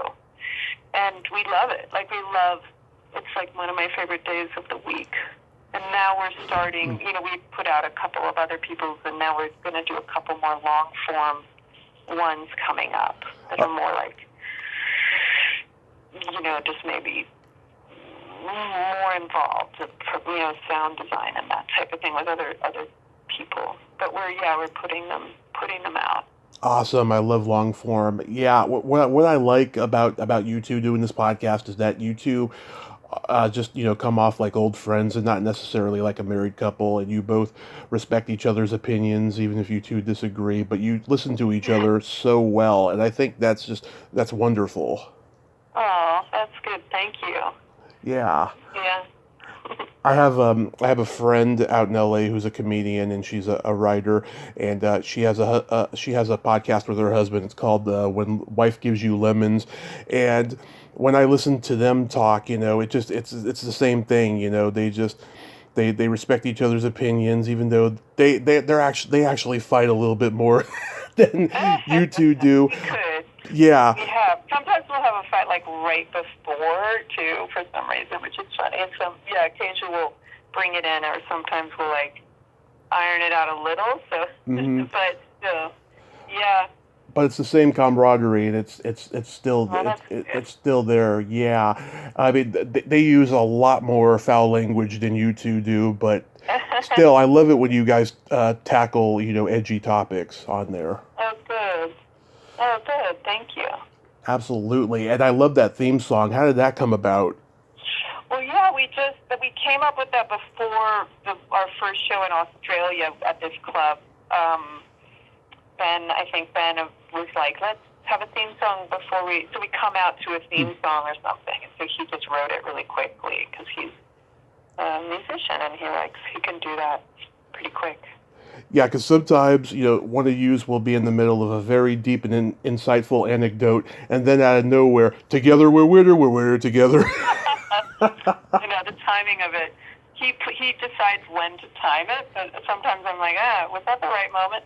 And we love it. It's one of my favorite days of the week. And now we're starting, we put out a couple of other people's, and now we're going to do a couple more long-form ones coming up that are more just maybe more involved, sound design and that type of thing with other people. But we're putting them out. Awesome. I love long form. Yeah. What I like about you two doing this podcast is that you two just come off like old friends and not necessarily like a married couple, and you both respect each other's opinions even if you two disagree, but you listen to each other so well, and I think that's wonderful. Oh, that's good. Thank you. Yeah. Yeah. I have a friend out in LA who's a comedian, and she's a writer, and she has a podcast with her husband. It's called When Wife Gives You Lemons, and when I listen to them talk, it's the same thing. They respect each other's opinions, even though they actually fight a little bit more than you two do. We could. Yeah. We have. Sometimes we'll have a fight right before too, for some reason, which is funny. And occasionally we'll bring it in, or sometimes we'll iron it out a little. So, but still, yeah. But it's the same camaraderie, and it's still it's still there. Yeah, I mean they use a lot more foul language than you two do, but still, I love it when you guys tackle edgy topics on there. Oh, good. Oh, good. Thank you. Absolutely, and I love that theme song. How did that come about? Well, we came up with that before our first show in Australia at this club. I think Ben was like, let's have a theme song so we come out to a theme song or something. And so he just wrote it really quickly because he's a musician and he can do that pretty quick. Yeah, because sometimes, one of you will be in the middle of a very deep and insightful anecdote, and then out of nowhere, together we're weirder together. The timing of it. He decides when to time it, but sometimes I'm like, was that the right moment?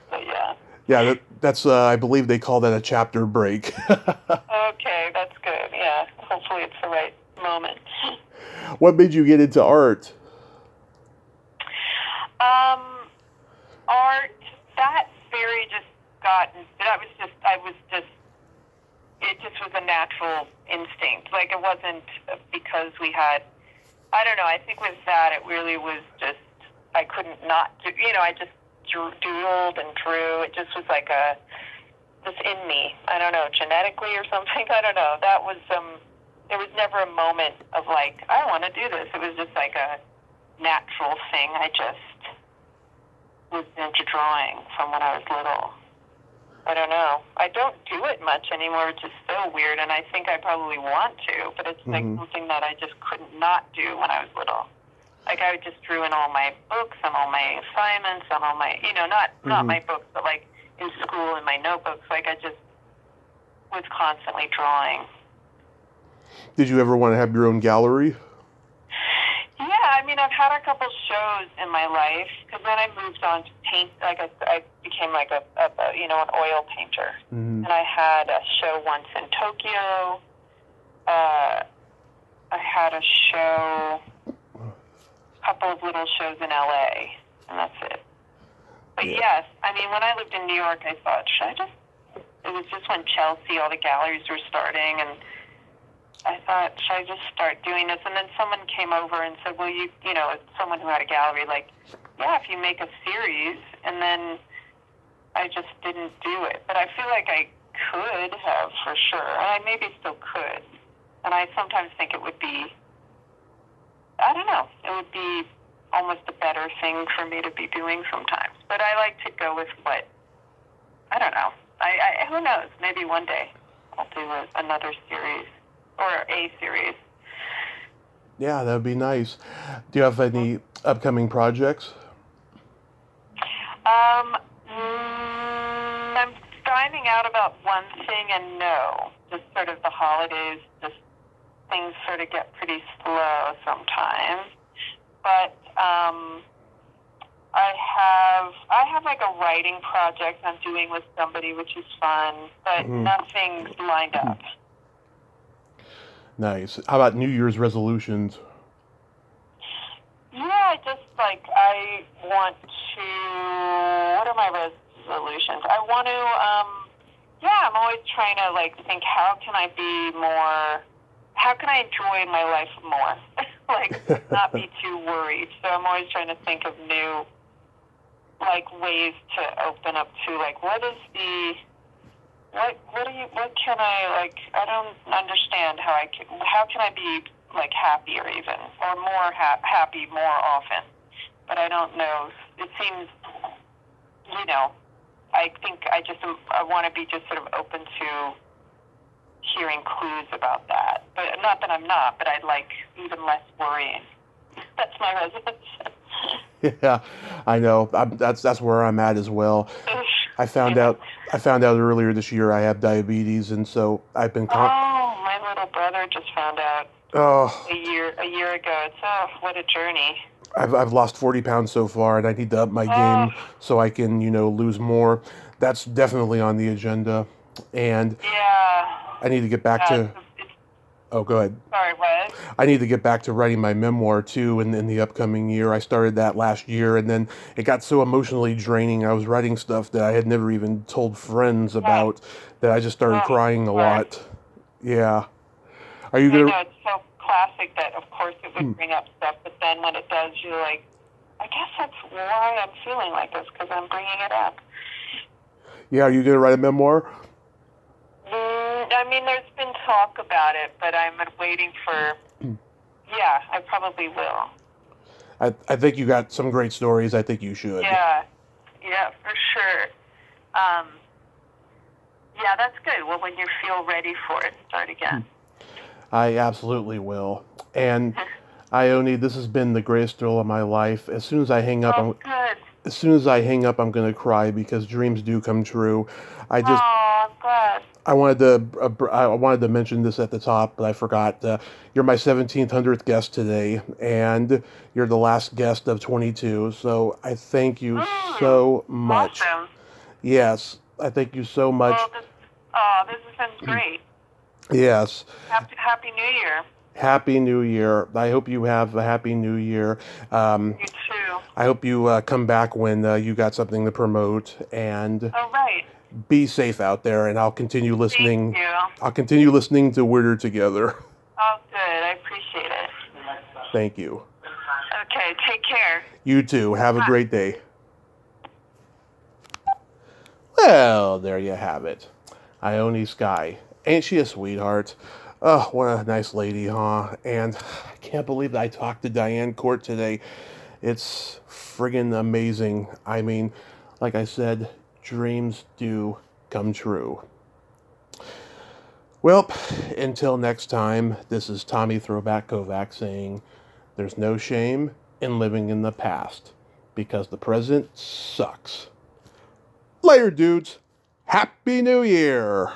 But yeah. Yeah, that's I believe they call that a chapter break. Okay, that's good. Yeah, hopefully it's the right moment. What made you get into art? Art it just was a natural instinct. Like, it wasn't because we had, I don't know, I think with that, it really was just, I couldn't not do, I just doodled and drew. It just was like just in me. I don't know, genetically or something. I don't know. That was, there was never a moment of like, I want to do this. It was just like a natural thing. I just was into drawing from when I was little. I don't know. I don't do it much anymore, which is so weird, and I think I probably want to, but it's like something that I just couldn't not do when I was little. Like, I just drew in all my books, on all my assignments, on all my, not my books, but like in school in my notebooks. Like, I just was constantly drawing. Did you ever want to have your own gallery? Yeah, I mean, I've had a couple shows in my life, because then I moved on to paint. Like, I became like an oil painter. And I had a show once in Tokyo. I had a couple of little shows in LA, and that's it. But yes, I mean, when I lived in New York, I thought, it was just when Chelsea, all the galleries were starting, and I thought, should I just start doing this? And then someone came over and said, well, someone who had a gallery, like, yeah, if you make a series. And then I just didn't do it. But I feel like I could have, for sure. And I maybe still could. And I sometimes think it would be, I don't know, it would be almost a better thing for me to be doing sometimes. But I like to go with what, I don't know. Who knows? Maybe one day I'll do another series. Or a series. Yeah, that would be nice. Do you have any upcoming projects? I'm finding out about one thing and no. Just sort of the holidays, just things sort of get pretty slow sometimes. But I have like a writing project I'm doing with somebody, which is fun, but nothing's lined up. Nice. How about New Year's resolutions? Yeah, I want to, what are my resolutions? I want to, I'm always trying to, think, how can I enjoy my life more? Not be too worried. So I'm always trying to think of new, ways to open up to, what can I don't understand how can I be, happier even, or more happy more often, but I don't know. It seems, I think I want to be just sort of open to hearing clues about that, but not that I'm not, but I'd like even less worrying. That's my resolution. Yeah, I know. That's where I'm at as well. I found out earlier this year I have diabetes, and so I've been. My little brother just found out. Oh. A year ago. It's what a journey. I've lost 40 pounds so far, and I need to up my game so I can lose more. That's definitely on the agenda, and I need to get back to. Oh, go ahead. Sorry, what? I need to get back to writing my memoir, too, in the upcoming year. I started that last year, and then it got so emotionally draining. I was writing stuff that I had never even told friends about, that I just started crying a lot. Yeah. Are you going to... I know, it's so classic that, of course, it would bring up stuff, but then when it does, you're like, I guess that's why I'm feeling like this, because I'm bringing it up. Yeah, are you going to write a memoir? I mean, there's been talk about it, but I'm waiting for... Yeah, I probably will. I think you got some great stories. I think you should. Yeah, for sure. Yeah, that's good. Well, when you feel ready for it, start again. I absolutely will. And Ione, this has been the greatest thrill of my life. As soon as I hang up, I'm going to cry, because dreams do come true. I'm glad. I wanted to mention this at the top, but I forgot. You're my 1,700th guest today, and you're the last guest of 22. So I thank you so much. Awesome. Yes, I thank you so much. Well, this has been great. Yes. Happy New Year. Happy New Year. I hope you have a Happy New Year. You too. I hope you come back when you got something to promote. And oh, right. be safe out there, and I'll continue listening. Thank you. I'll continue listening to Weirder Together. Oh, good. I appreciate it. Thank you. Okay, take care. You too. Have a great day. Well, there you have it. Ione Skye. Ain't she a sweetheart? Oh, what a nice lady, huh? And I can't believe that I talked to Diane Court today. It's friggin' amazing. I mean, like I said, dreams do come true. Well, until next time, this is Tommy Throwback Kovac saying, there's no shame in living in the past, because the present sucks. Later, dudes. Happy New Year!